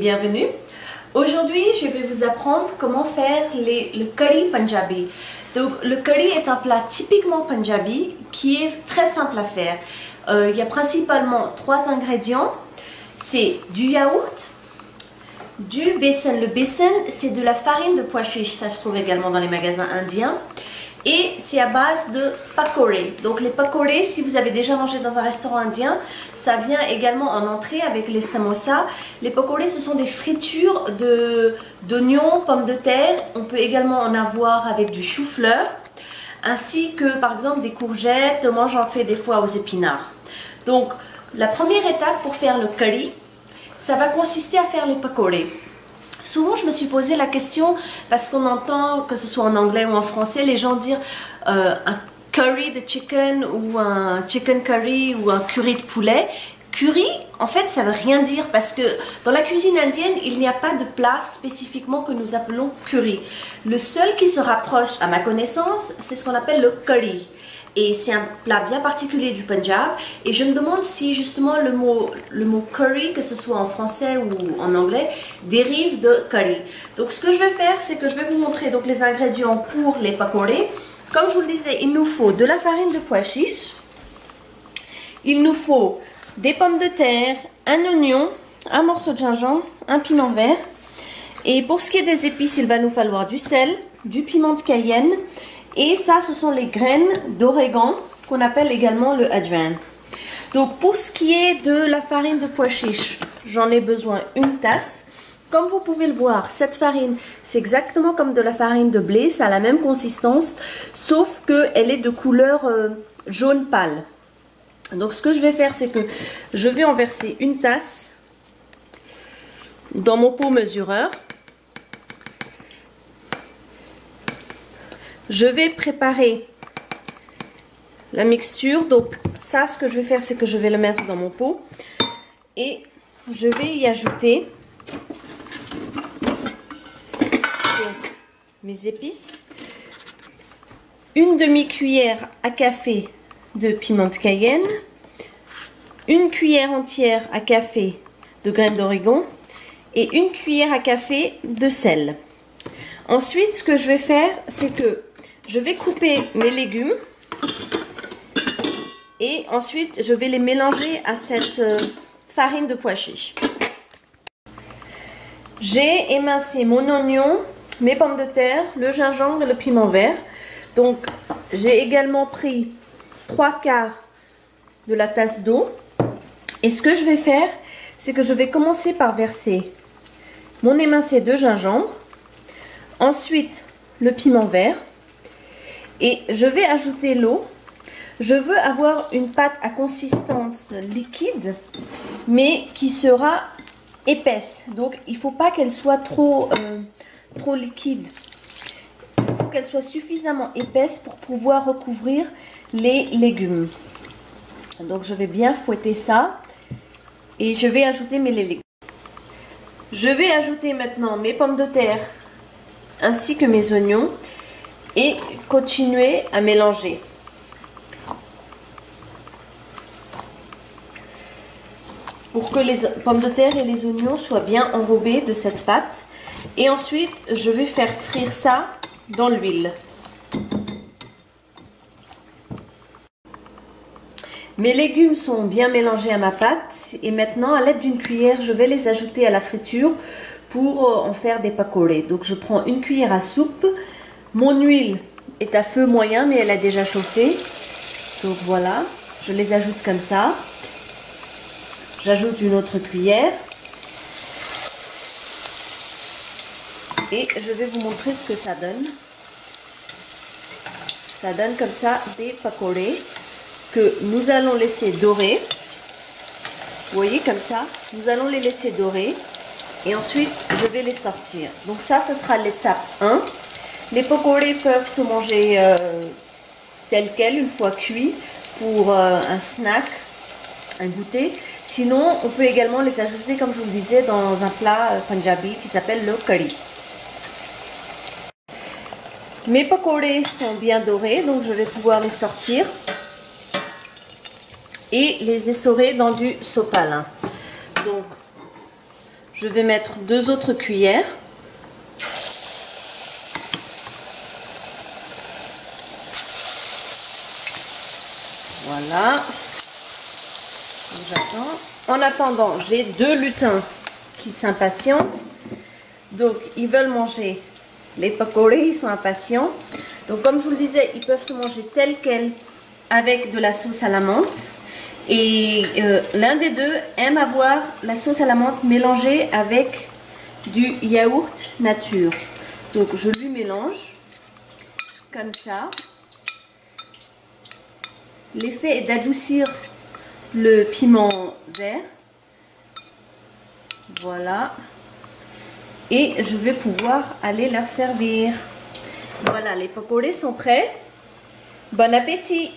bienvenue. Aujourd'hui, je vais vous apprendre comment faire le curry punjabi. Donc, le curry est un plat typiquement punjabi qui est très simple à faire. Il y a principalement 3 ingrédients. C'est du yaourt, du besan. Le besan, c'est de la farine de pois chiche. Ça se trouve également dans les magasins indiens. Et c'est à base de pakore. Donc les pakore, si vous avez déjà mangé dans un restaurant indien, ça vient également en entrée avec les samosas. Les pakore, ce sont des fritures d'oignons, pommes de terre. On peut également en avoir avec du chou-fleur, ainsi que par exemple des courgettes. Moi j'en fais des fois aux épinards. Donc la première étape pour faire le curry, ça va consister à faire les pakore. Souvent, je me suis posé la question, parce qu'on entend, que ce soit en anglais ou en français, les gens dire un curry de chicken ou un chicken curry ou un curry de poulet. Curry, en fait, ça ne veut rien dire parce que dans la cuisine indienne, il n'y a pas de plat spécifiquement que nous appelons curry. Le seul qui se rapproche, à ma connaissance, c'est ce qu'on appelle le curry. Et c'est un plat bien particulier du Punjab. Et je me demande si justement le mot curry, que ce soit en français ou en anglais, dérive de curry. Donc ce que je vais faire, c'est que je vais vous montrer donc les ingrédients pour les pakore. Comme je vous le disais, il nous faut de la farine de pois chiche. Il nous faut des pommes de terre, un oignon, un morceau de gingembre, un piment vert. Et pour ce qui est des épices, il va nous falloir du sel, du piment de Cayenne. Et ça, ce sont les graines d'origan qu'on appelle également le ajwain. Donc pour ce qui est de la farine de pois chiche, j'en ai besoin une tasse. Comme vous pouvez le voir, cette farine, c'est exactement comme de la farine de blé, ça a la même consistance, sauf qu'elle est de couleur jaune pâle. Donc ce que je vais faire, c'est que je vais en verser une tasse dans mon pot mesureur. Je vais préparer la mixture. Donc ça, ce que je vais faire, c'est que je vais le mettre dans mon pot. Et je vais y ajouter mes épices. Une demi-cuillère à café de piment de Cayenne. Une cuillère entière à café de graines d'origan. Et une cuillère à café de sel. Ensuite, ce que je vais faire, c'est que je vais couper mes légumes et ensuite je vais les mélanger à cette farine de pois chiche. J'ai émincé mon oignon, mes pommes de terre, le gingembre et le piment vert. Donc j'ai également pris 3/4 de la tasse d'eau. Et ce que je vais faire, c'est que je vais commencer par verser mon émincé de gingembre, ensuite le piment vert. Et je vais ajouter l'eau. Je veux avoir une pâte à consistance liquide, mais qui sera épaisse. Donc il ne faut pas qu'elle soit trop liquide. Il faut qu'elle soit suffisamment épaisse pour pouvoir recouvrir les légumes. Donc je vais bien fouetter ça. Et je vais ajouter mes légumes. Je vais ajouter maintenant mes pommes de terre ainsi que mes oignons. Et continuer à mélanger. Pour que les pommes de terre et les oignons soient bien enrobés de cette pâte. Et ensuite, je vais faire frire ça dans l'huile. Mes légumes sont bien mélangés à ma pâte. Et maintenant, à l'aide d'une cuillère, je vais les ajouter à la friture pour en faire des pakore. Donc, je prends une cuillère à soupe. Mon huile est à feu moyen, mais elle a déjà chauffé. Donc voilà, je les ajoute comme ça. J'ajoute une autre cuillère. Et je vais vous montrer ce que ça donne. Ça donne comme ça des pakore que nous allons laisser dorer. Vous voyez comme ça, nous allons les laisser dorer. Et ensuite, je vais les sortir. Donc ça sera l'étape 1. Les pakore peuvent se manger tels quels, une fois cuits, pour un snack, un goûter. Sinon, on peut également les ajouter, comme je vous le disais, dans un plat punjabi qui s'appelle le curry. Mes pakore sont bien dorés, donc je vais pouvoir les sortir et les essorer dans du sopalin. Donc, Je vais mettre 2 autres cuillères. Voilà. J'attends. En attendant, j'ai 2 lutins qui s'impatientent. Donc, ils veulent manger les pakorés, ils sont impatients. Donc, comme je vous le disais, ils peuvent se manger tels quels avec de la sauce à la menthe. Et l'un des deux aime avoir la sauce à la menthe mélangée avec du yaourt nature. Donc, je lui mélange comme ça. L'effet est d'adoucir le piment vert. Voilà. Et je vais pouvoir aller leur servir. Voilà, les pakorés sont prêts. Bon appétit!